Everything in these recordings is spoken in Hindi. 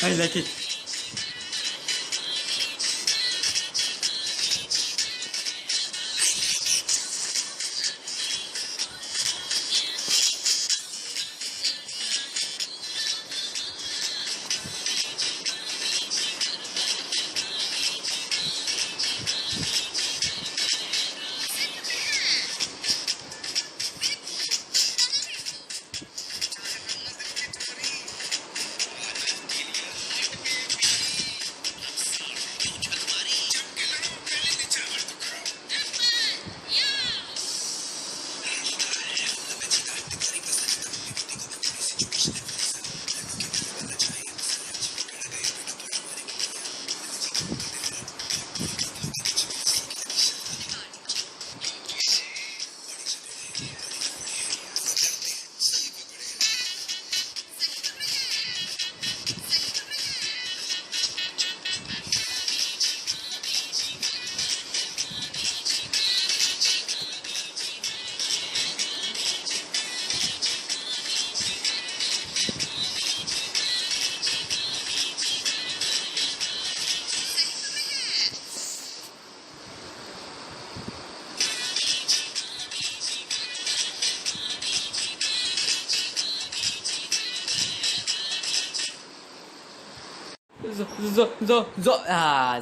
I like it.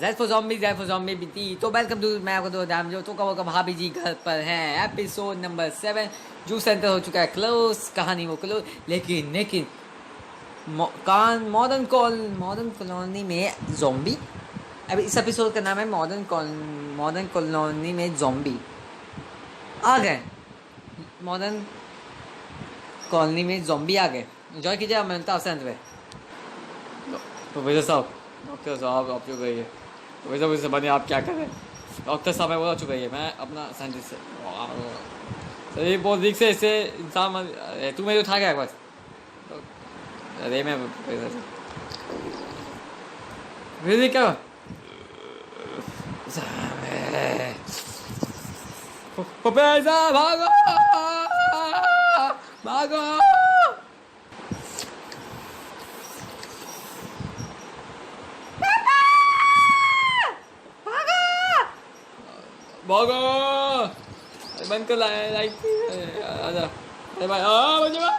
Z for zombie बीती। तो वेलकम टू, मैं आपको दो दाम जो तो कब भाभी जी घर पर हैं। एपिसोड नंबर 7 जो सेंटर हो चुका है क्लोज, कहानी वो क्लोज। लेकिन मॉडर्न कॉलोनी में ज़ॉम्बी। अभी इस एपिसोड का नाम है मॉडर्न कॉलोनी में ज़ॉम्बी आ गए। मॉडर्न कॉलोनी में ज़ॉम्बी आ गए। एंजॉय कीजिए, मैं मिलता हूँ सेंटर में। प्रोफेसर साहब, डॉक्टर साहब आप चुप रहिए। प्रोफेसर बने आप क्या कर रहे हैं? डॉक्टर साहब मैं बोला चुप रहिए, मैं अपना साइंटिस्ट से सही बहुत वीक से इससे इंसान तू मेरे उठा गया बस। अरे मैं प्रोफेसर क्या प्रोफेसर भागो भागो। भागो बंद कर लाइट। आजा अरे भाई मुझे नो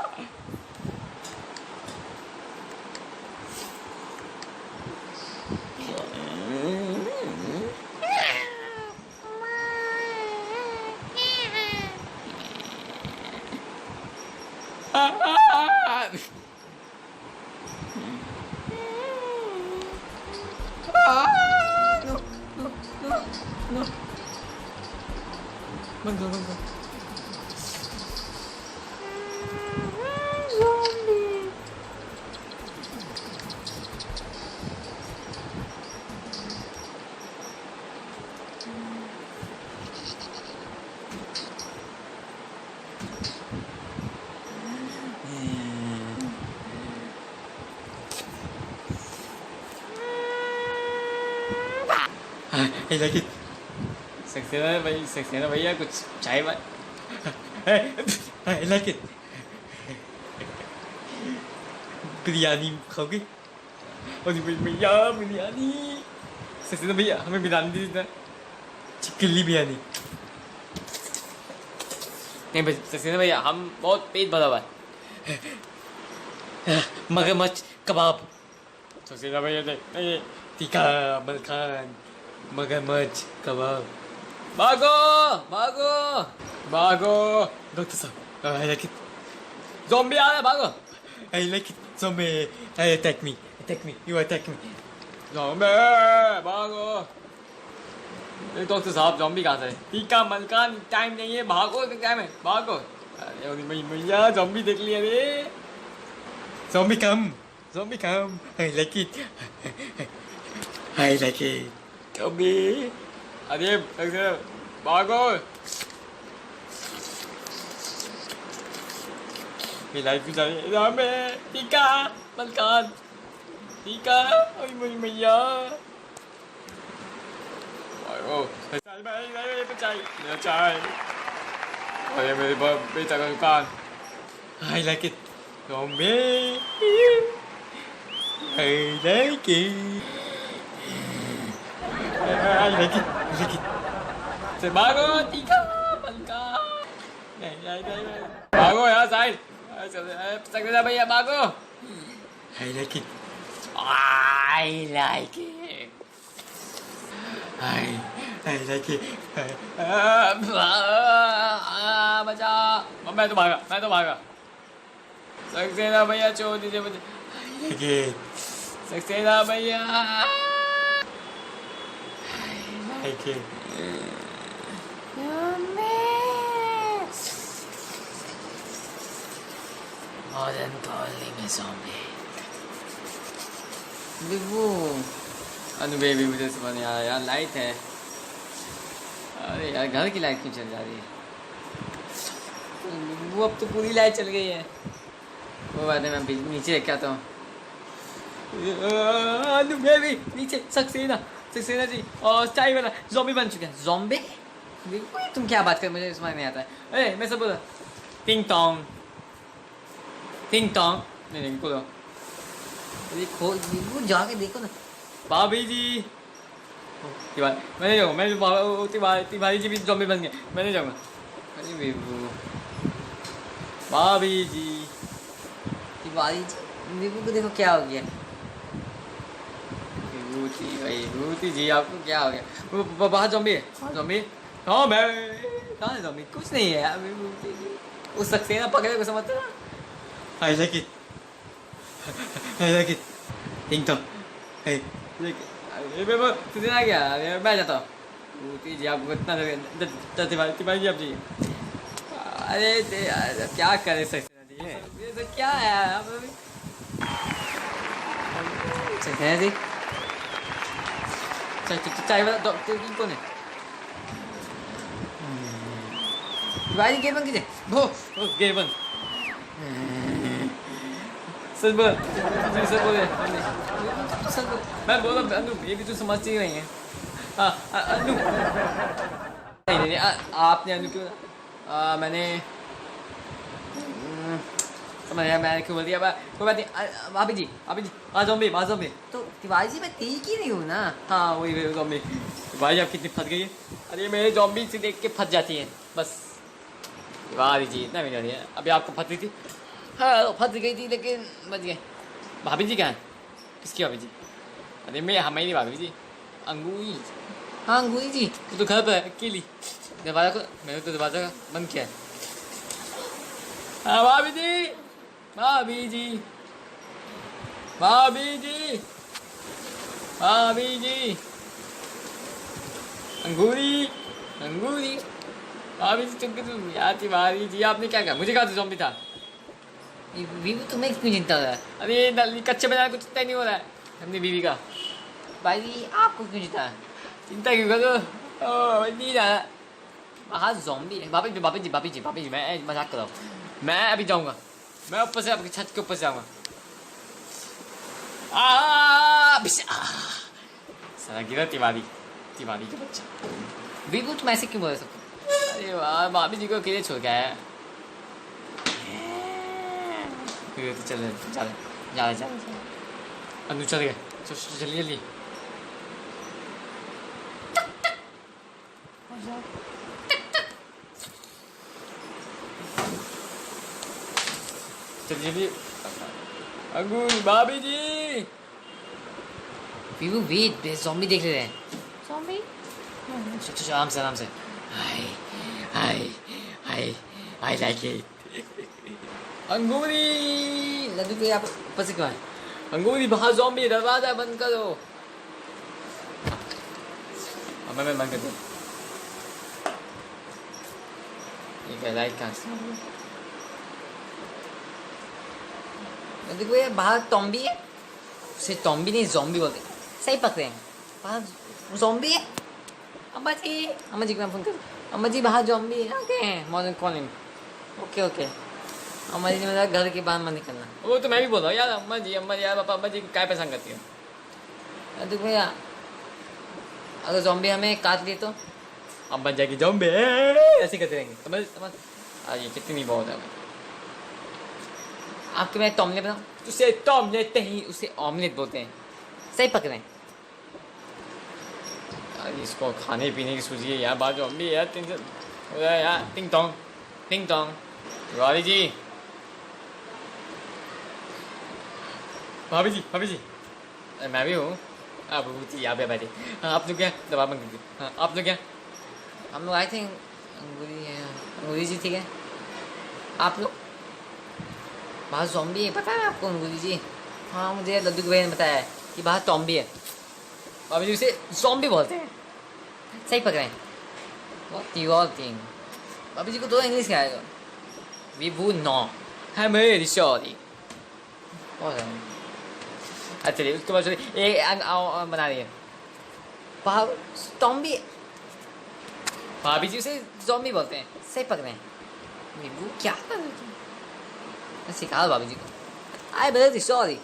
बंद कर। I like it. सक्सेना भैया कुछ चाय भाई। I like it. बिरयानी खाओगे? और भैया बिरयानी। सक्सेना भैया हमें बिरयानी दे देना, चिकन बिरयानी। नहीं भाई सक्सेना भैया हम बहुत पेट भरा हुआ है। मगरमच्छ कबाब। सक्सेना भैया नहीं तीखा मलखान मगरमच्छ कबाब। भागो भागो भागो। डॉक्टर साहब I like it. ज़ॉम्बी आ रहा है, भागो। I like it. Zombie attack me. You attack me. Zombie भागो। डॉक्टर साहब ज़ॉम्बी कहाँ से है? टीका मलकान टाइम नहीं है, भागो टाइम है, भागो। अरे भैया ज़ॉम्बी देख लिया रे। Zombie come I like it. Zombie अरे भागो। मेरी लाइफ भी जाए ज़ॉम्बी। टीका मलकान टीका। ओए मेरी मैया मेरा चाय। अरे मेरे बेटा का दुकान। I like it. Zombie I like it. I like it. I like it. Bago, tiga, bangka. Bago ya, Sai. Sakit apa ya, bago? I like it. I like it. I like it. बचा मैं तो भागा सक्सेना भैया छोड़ दीजिए मुझे सक्सेना भैया Modern calling a zombie. बिबू अनु बेबी मुझे समझ नहीं आ रहा यार लाइट है अरे यार घर की लाइट क्यों चल जा रही है वो अब तो पूरी लाइट चल गई है वो बात है मैं नीचे देख के आता हूँ अनु बेबी नीचे सक्सेना सक्सेना जी और चाय वाला ज़ॉम्बी बन चुका है ज़ॉम्बी तुम क्या बात कर मुझे समझ नहीं आता है अरे मैं सब बोला टिंग टोंग नहीं खोलो देखो वो जाके देखो ना भाभी जी मैं नहीं जाऊँगा तिवारी जी भी ज़ॉम्बी बन गए मैं नहीं जाऊँगा अरे बेबू भाभी जी तिवारी जी बेबू को देखो क्या हो गया विभूति जी आपको क्या हो गया वो बाहर ज़ॉम्बी है ज़ॉम्बी हाँ मैं कहाँ है ज़ॉम्बी कुछ नहीं है यार विभूति जी उस सक्सेना पकड़े को समझते ना I like it. I like it. Ding dong. Hey, like it. बेबो तुझे ना क्या मैं जाता हूँ जी आपको इतना तिवारी आप जी अरे क्या करे सक्सेना जी ये तो क्या है आप सक्सेना जी चाय वाला डॉक्टर कौन है तिवारी गेट बंद कीजिए वो गेट बंद सच बोल मैं बोला अनु ये भी तो समझती ही नहीं है अनु नहीं आपने अनु क्यों मैंने समझ गया मैंने क्यों बोल दिया कोई बात नहीं भाभी जी आ ज़ॉम्बी तो तिवारी जी मैं ठीक ही नहीं हूँ ना हाँ वही ज़ॉम्बी तिवारी आप कितनी फंस गई है अरे मेरे ज़ॉम्बी से देख के फंस जाती है बस तिवारी जी इतना भी नहीं है अभी आपको फंस गई थी हाँ फंस गई थी लेकिन बच गए भाभी जी कहाँ हैं किसकी भाभी जी अरे मैं हमारी भाभी जी अंगूरी हाँ अंगूरी जी तो घर पर है अकेली दरवाजा को मैंने तो दरवाजा का बंद किया है हाँ भाभी जी अंगूरी भाभी जी तुम यार तिवारी जी आपने क्या कहा मुझे कहा था ज़ॉम्बी था बीवी तुम्हें क्यों चिंता हो रहा है अरे कच्चे बनाने को चिंता नहीं हो रहा है अपनी बीवी का भाई आपको क्यों चिंता क्यों करो नहीं रहा हाँ ज़ॉम्बी है भाभी जी मैं मजाक कर रहा हूँ मैं अभी जाऊँगा मैं ऊपर से आपकी छत के ऊपर से आऊँगा सारा गिरा तिवारी का बच्चा बीबू तुम ऐसे क्यों बोल सकते अरे वाह भाभी जी को अकेले छोड़ के आया तो चल अनु चल गए चलिए जल्दी चलिए अंगूर भाभी जी पीबू वेट ज़ॉम्बी देख रहे हैं ज़ॉम्बी चलो आराम से आई लाइक इट अंगूरी लड्डू के आप ऊपर से क्यों आए अंगूरी बाहर ज़ॉम्बी दरवाजा बंद करो अब मैं बंद कर दूँ ठीक है लाइट कहाँ से देखो यार बाहर टॉम्बी है उसे टॉम्बी नहीं ज़ॉम्बी बोलते सही पकड़े हैं बाहर ज़ॉम्बी है अम्मा जी को मैं फ़ोन करूँ अम्मा जी बाहर ज़ॉम्बी है ओके मॉर्निंग कॉलिंग ओके अम्मा जी ने मेरा घर के बाहर मत निकलना वो तो मैं भी बोल रहा हूँ यार अम्मा जी यार पापा अम्मा जी क्या पसंद करती हो देखो भैया अगर ज़ॉम्बी हमें काट लिए तो अम्मा जाएगी ज़ॉम्बी ऐसे करते रहेंगे समझ ये कितनी बहुत है आपके मैं टॉमलेट बनाऊँ? उसे टॉमलेट नहीं, उसे ऑमलेट बोलते हैं। सही पकड़े। इसको खाने पीने की सूझिए यार, बात ज़ॉम्बी है यार, टेंशन हो रहा है यार। टिंग टोंग टिंग टोंग। तिवारी जी, भाभी जी, भाभी जी, मैं भी हूँ। आप जी आप बैठे। हाँ, आप लोग क्या दवा मांग लीजिए। हाँ, आप लोग क्या? हम लोग आई थिंक अंगूरी है, अंगूरी जी ठीक है। आप लोग बाहर ज़ॉम्बी है, पता है आपको अंगूरी जी? हाँ, मुझे लड्डू की बहन ने बताया है कि बाहर टॉम्बी है। भाभी जी उसे ज़ॉम्बी बोलते हैं। सही पकड़े। What you all think? भाभी जी को थोड़ा इंग्लिश क्या आएगा? विभू नो है मेरी सॉरी। अच्छा चलिए, उसके बाद चलिए एक बना दिए बाहर टॉम्बी। भाभी जी उसे ज़ॉम्बी बोलते हैं। सही पकड़े। विभू क्या कर रहे तुम? मैं सिखा भाभी जी को। I very sorry.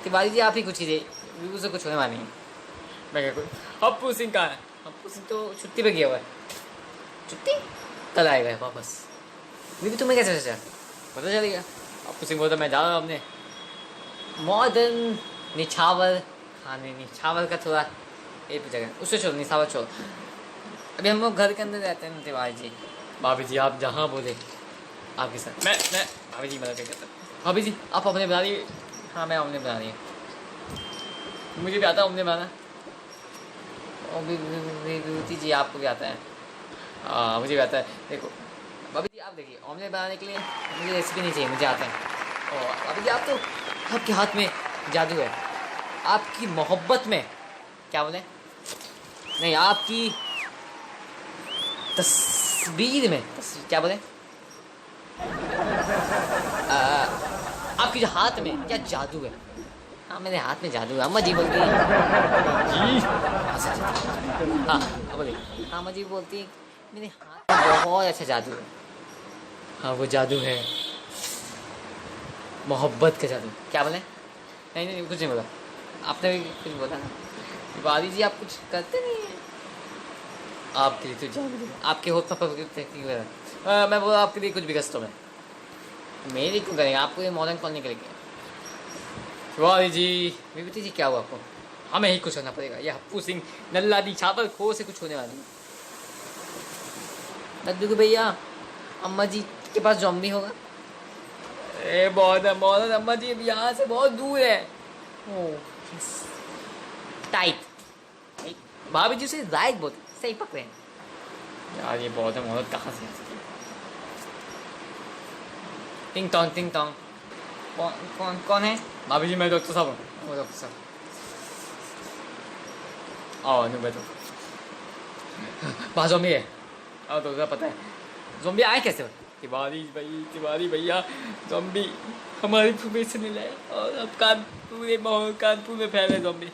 Tiwari ji आप ही कुछ कीजिए, विभू से कुछ होने वाला नहीं। मैं क्या करूँ? हप्पू सिंह कहाँ है? हप्पू सिंह तो छुट्टी पे गया हुआ है। छुट्टी कल आएगा वापस। विभू तुम्हें कैसे सोचा? पता चलेगा। हप्पू सिंह बोलता मैं जा रहा हूँ अपने मॉडर्न निछावर खाने। निछावर का थोड़ा ये जगह उससे छोड़, निछावर छोड़। अभी हम लोग घर के अंदर रहते हैं तिवारी जी। भाभी जी आप जहाँ बोले आपके साथ मैं भाभी जी मदद करता हूँ। भाभी जी आप अपने बना रही? हाँ मैं अपने बना रही हूँ। मुझे भी आता है हमने बनाना। और विभूति जी आपको भी आता है? हाँ मुझे भी आता है। देखो भाभी जी आप देखिए, ऑमलेट बनाने के लिए मुझे रेसिपी नहीं चाहिए, मुझे आता है। और भाभी जी आप तो आपके हाथ में जादू है। आपकी मोहब्बत में क्या बोले नहीं, आपकी तस्वीर में क्या बोले, आपके जो हाथ में क्या जादू है। हाँ मेरे हाथ में जादू है। अम्मा जी बोलती है जी हाँ बोलिए। हाँ अम्मा जी बोलती है मेरे हाथ में बहुत अच्छा जादू है। हाँ वो जादू है, मोहब्बत का जादू। क्या बोले? नहीं नहीं कुछ नहीं बोला, आपने भी कुछ बोला ना। तिवारी जी आप कुछ करते नहीं हैं। आपके लिए तो जादू है, आपके होठ पर मैं बोला आपके लिए कुछ भी कस्टम है। मेरे क्यों करेंगे? आपको ये मॉडर्न कॉलोनी के लिए। तिवारी जी विभूति जी क्या हुआ आपको? हमें ही कुछ होना पड़ेगा। ये हप्पू सिंह नल्ला दी छापर खो से कुछ होने वाली है। लड्डू के भैया अम्मा जी के पास ज़ॉम्बी होगा? ए बहुत अम्मा जी अब यहाँ से बहुत दूर है। टाइट। भाभी जी उसे राइट बोलते। सही पकड़े हैं यार, ये बहुत है मौत कहाँ से आ सकती है? टिंग टोंग टिंग टोंग। कौन है? भाभी जी मैं डॉक्टर साहब हूँ। वो डॉक्टर साहब। आओ नहीं बैठो। वहाँ ज़ॉम्बी है। आओ तो पता है। ज़ॉम्बी आए कैसे? तिवारी भैया ज़ॉम्बी हमारी फुफे से मिला है और अब कानपुर में फैले ज़ॉम्बी।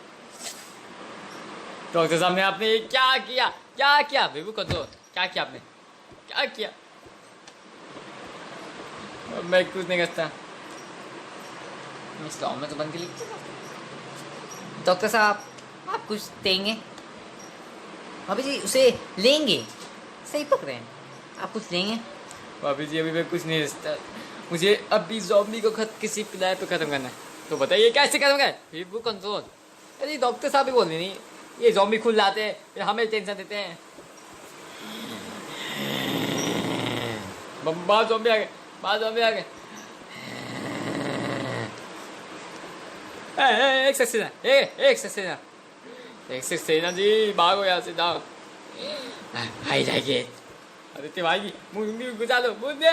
डॉक्टर साहब ने आपने ये क्या किया? बेबू को तो क्या किया आपने? क्या किया? मैं कुछ नहीं करता। इस्लाम में तो बन के लिए डॉक्टर साहब आप कुछ देंगे? भाभी जी उसे लेंगे। सही पकड़े हैं, आप कुछ लेंगे? भाभी जी अभी मैं कुछ नहीं रिश्ता, मुझे अभी ज़ॉम्बी को किसी पिलाए पे खत्म करना है। तो बताइए कैसे खत्म करें? बेबू कंट्रोल। अरे डॉक्टर साहब ही बोल रहे नहीं, ये ज़ॉम्बी खुद लाते हैं फिर हमें टेंशन देते हैं। बाहर ज़ॉम्बी आ गए। एक सक्सेना जी भागो यहाँ से, जाओ। आई जाएगी। अरे तिवारी मुंडी गुजा लो मुझे।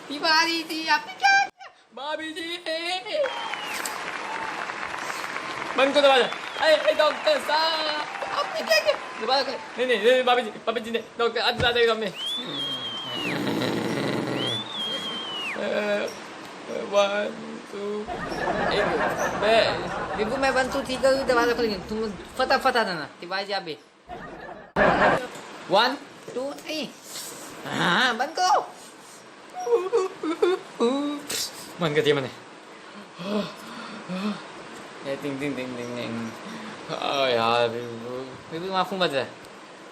तिवारी जी आपने क्या? भाभी जी बंद को दरवाजा। अरे डॉक्टर साहब आपने क्या किया? दोबारा नहीं भाभी जी ने डॉक्टर आज ला देगा हमने। 1 2 विभू मैं 1 2 3 करूँ दरवाजा खोलेंगे, तुम फटाफट आ जाना। तिवारी जी आप भी 1 2 3। हाँ बंद करो। बंद कर दिया मैंने। टिंग टिंग टिंग टिंग टिंग। यार विभू वहाँ फोन बज रहा है।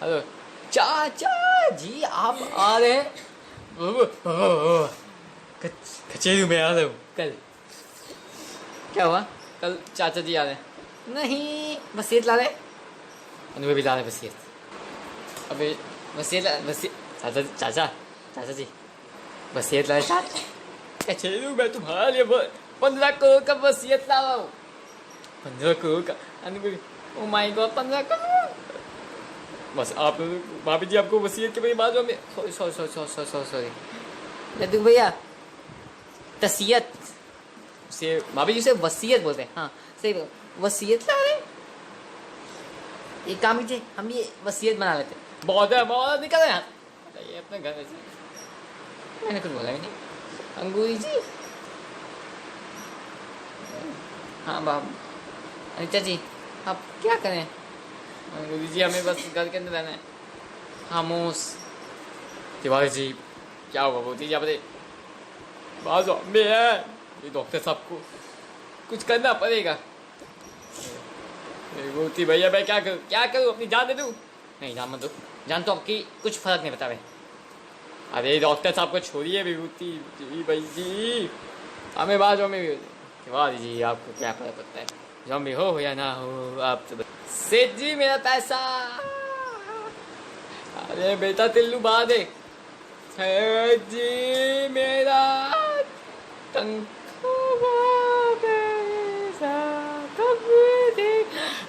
हेलो चाचा जी आप आ रहे हैं? कचेरी में आ रहा हूँ कल क्या हुआ? कल चाचा जी आ रहे हैं? नहीं वसीयत ला रहे? अनुभव भी ला रहे वसीयत। अबे वसीयत चाचा चाचा चाचा जी वसीयत ला रहे चाचा। कचेरी में तुम्हारे लिए 15 करोड़ का वसीयत ला रहा हूँ। 15 करोड़ का अनुभव? Oh my God 15 crore! बस आप भाभी जी आपको वसीयत के बाद में सॉरी लड्डू भैया तसीयत से भाभी जी से वसीयत बोलते हैं। हाँ सही वसीयत ला रहे? एक काम कीजिए हम ये वसीयत बना लेते। बहुत निकल रहे यहाँ ये अपने घर में से। मैंने कुछ बोला ही नहीं। अंगूरी जी हाँ बाबू अनिता जी आप क्या करें? अंगूरी जी हमें बस घर के अंदर रहना है खामोश। तिवारी जी क्या हुआ बोलती जी आपने बाजू में है ये डॉक्टर साहब को कुछ करना पड़ेगा। बोलती भैया मैं क्या करूँ अपनी जान दे दूँ? नहीं जान मत दो जान तो आपकी कुछ फर्क नहीं पता भाई। अरे डॉक्टर साहब को छोड़िए विभूति जी भाई जी हमें बाजू में तिवारी जी आपको क्या पता पड़ता है जॉम्बी हो या ना हो आप तो सेठ जी मेरा पैसा। अरे बेटा तिल्लू बाद है सेठ जी मेरा तंखा पैसा कब दे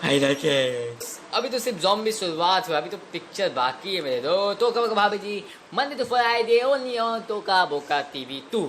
आई रखे। अभी तो सिर्फ ज़ॉम्बी शुरुआत हुआ अभी तो पिक्चर बाकी है मेरे दो तो कब भाभी जी Monday to Friday only on टोका बोका टीवी 2।